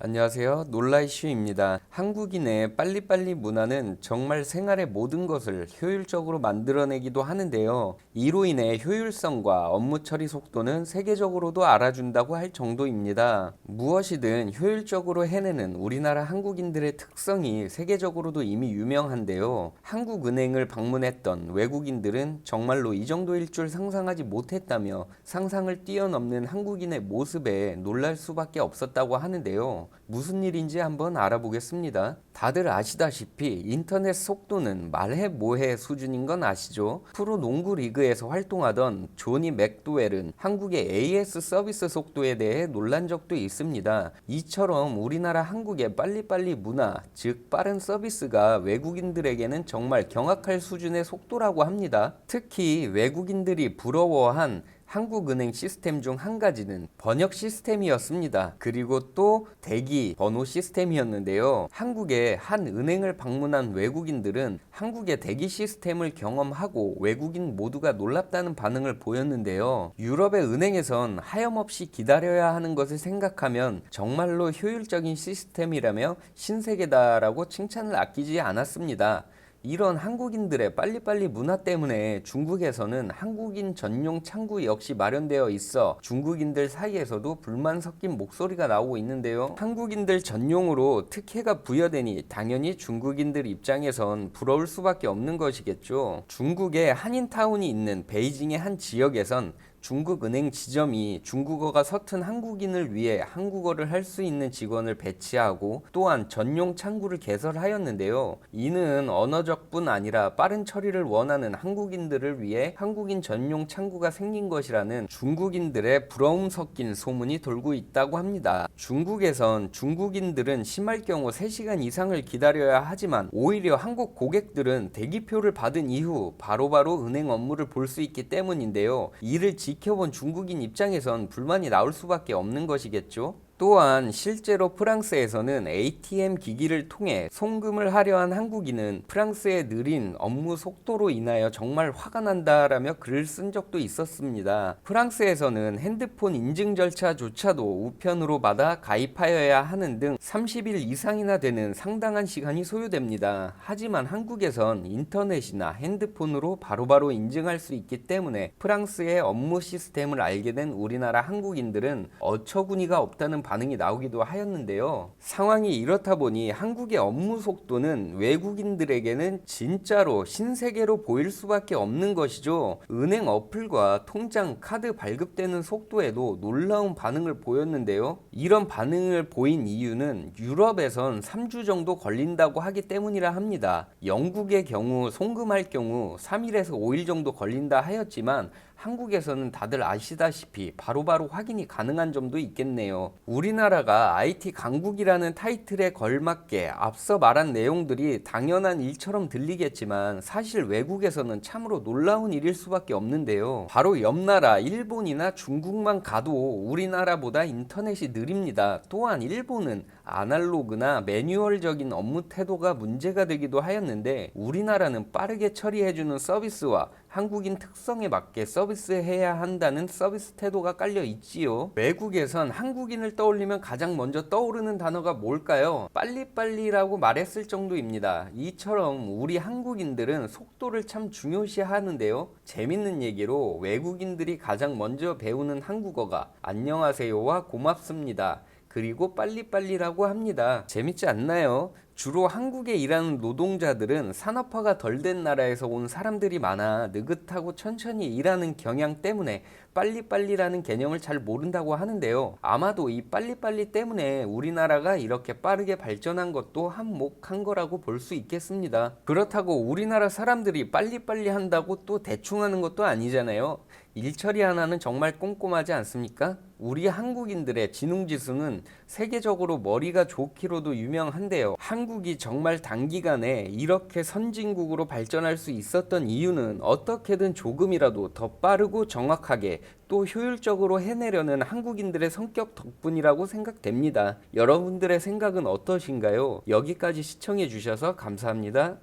안녕하세요. 놀라이슈입니다. 한국인의 빨리빨리 문화는 정말 생활의 모든 것을 효율적으로 만들어내기도 하는데요. 이로 인해 효율성과 업무 처리 속도는 세계적으로도 알아준다고 할 정도입니다. 무엇이든 효율적으로 해내는 우리나라 한국인들의 특성이 세계적으로도 이미 유명한데요. 한국은행을 방문했던 외국인들은 정말로 이 정도일 줄 상상하지 못했다며 상상을 뛰어넘는 한국인의 모습에 놀랄 수밖에 없었다고 하는데요. 무슨 일인지 한번 알아보겠습니다. 다들 아시다시피 인터넷 속도는 말해 뭐해 수준인 건 아시죠? 프로 농구 리그에서 활동하던 조니 맥도웰은 한국의 AS 서비스 속도에 대해 놀란 적도 있습니다. 이처럼 우리나라 한국의 빨리빨리 문화, 즉 빠른 서비스가 외국인들에게는 정말 경악할 수준의 속도라고 합니다. 특히 외국인들이 부러워한 한국은행 시스템 중 한 가지는 번역 시스템이었습니다. 그리고 또 대기 번호 시스템이었는데요. 한국의 한 은행을 방문한 외국인들은 한국의 대기 시스템을 경험하고 외국인 모두가 놀랍다는 반응을 보였는데요. 유럽의 은행에선 하염없이 기다려야 하는 것을 생각하면 정말로 효율적인 시스템이라며 신세계다라고 칭찬을 아끼지 않았습니다. 이런 한국인들의 빨리빨리 문화 때문에 중국에서는 한국인 전용 창구 역시 마련되어 있어 중국인들 사이에서도 불만 섞인 목소리가 나오고 있는데요. 한국인들 전용으로 특혜가 부여되니 당연히 중국인들 입장에선 부러울 수밖에 없는 것이겠죠. 중국의 한인타운이 있는 베이징의 한 지역에선 중국은행 지점이 중국어가 서툰 한국인을 위해 한국어를 할 수 있는 직원을 배치하고 또한 전용 창구를 개설하였는데요. 이는 언어적뿐 아니라 빠른 처리를 원하는 한국인들을 위해 한국인 전용 창구가 생긴 것이라는 중국인들의 부러움 섞인 소문이 돌고 있다고 합니다. 중국에선 중국인들은 심할 경우 3시간 이상을 기다려야 하지만 오히려 한국 고객들은 대기표를 받은 이후 바로바로 은행 업무를 볼 수 있기 때문인데요. 이를 지켜본 중국인 입장에선 불만이 나올 수밖에 없는 것이겠죠. 또한 실제로 프랑스에서는 ATM 기기를 통해 송금을 하려 한 한국인은 프랑스의 느린 업무 속도로 인하여 정말 화가 난다라며 글을 쓴 적도 있었습니다. 프랑스에서는 핸드폰 인증 절차조차도 우편으로 받아 가입하여야 하는 등 30일 이상이나 되는 상당한 시간이 소요됩니다. 하지만 한국에선 인터넷이나 핸드폰으로 바로바로 인증할 수 있기 때문에 프랑스의 업무 시스템을 알게 된 우리나라 한국인들은 어처구니가 없다는 반응이 나오기도 하였는데요. 상황이 이렇다 보니 한국의 업무 속도는 외국인들에게는 진짜로 신세계로 보일 수밖에 없는 것이죠. 은행 어플과 통장 카드 발급되는 속도에도 놀라운 반응을 보였는데요. 이런 반응을 보인 이유는 유럽에선 3주 정도 걸린다고 하기 때문이라 합니다. 영국의 경우 송금할 경우 3일에서 5일 정도 걸린다 하였지만 한국에서는 다들 아시다시피 바로바로 확인이 가능한 점도 있겠네요. 우리나라가 IT 강국이라는 타이틀에 걸맞게 앞서 말한 내용들이 당연한 일처럼 들리겠지만 사실 외국에서는 참으로 놀라운 일일 수밖에 없는데요. 바로 옆나라 일본이나 중국만 가도 우리나라보다 인터넷이 느립니다. 또한 일본은 아날로그나 매뉴얼적인 업무 태도가 문제가 되기도 하였는데 우리나라는 빠르게 처리해주는 서비스와 한국인 특성에 맞게 서비스해야 한다는 서비스 태도가 깔려 있지요. 외국에선 한국인을 떠올리면 가장 먼저 떠오르는 단어가 뭘까요? 빨리빨리라고 말했을 정도입니다. 이처럼 우리 한국인들은 속도를 참 중요시 하는데요. 재밌는 얘기로 외국인들이 가장 먼저 배우는 한국어가 안녕하세요와 고맙습니다. 그리고 빨리빨리라고 합니다. 재밌지 않나요? 주로 한국에 일하는 노동자들은 산업화가 덜 된 나라에서 온 사람들이 많아 느긋하고 천천히 일하는 경향 때문에 빨리빨리라는 개념을 잘 모른다고 하는데요. 아마도 이 빨리빨리 때문에 우리나라가 이렇게 빠르게 발전한 것도 한몫한 거라고 볼 수 있겠습니다. 그렇다고 우리나라 사람들이 빨리빨리 한다고 또 대충 하는 것도 아니잖아요. 일처리 하나는 정말 꼼꼼하지 않습니까? 우리 한국인들의 지능지수는 세계적으로 머리가 좋기로도 유명한데요. 한국이 정말 단기간에 이렇게 선진국으로 발전할 수 있었던 이유는 어떻게든 조금이라도 더 빠르고 정확하게 또 효율적으로 해내려는 한국인들의 성격 덕분이라고 생각됩니다. 여러분들의 생각은 어떠신가요? 여기까지 시청해 주셔서 감사합니다.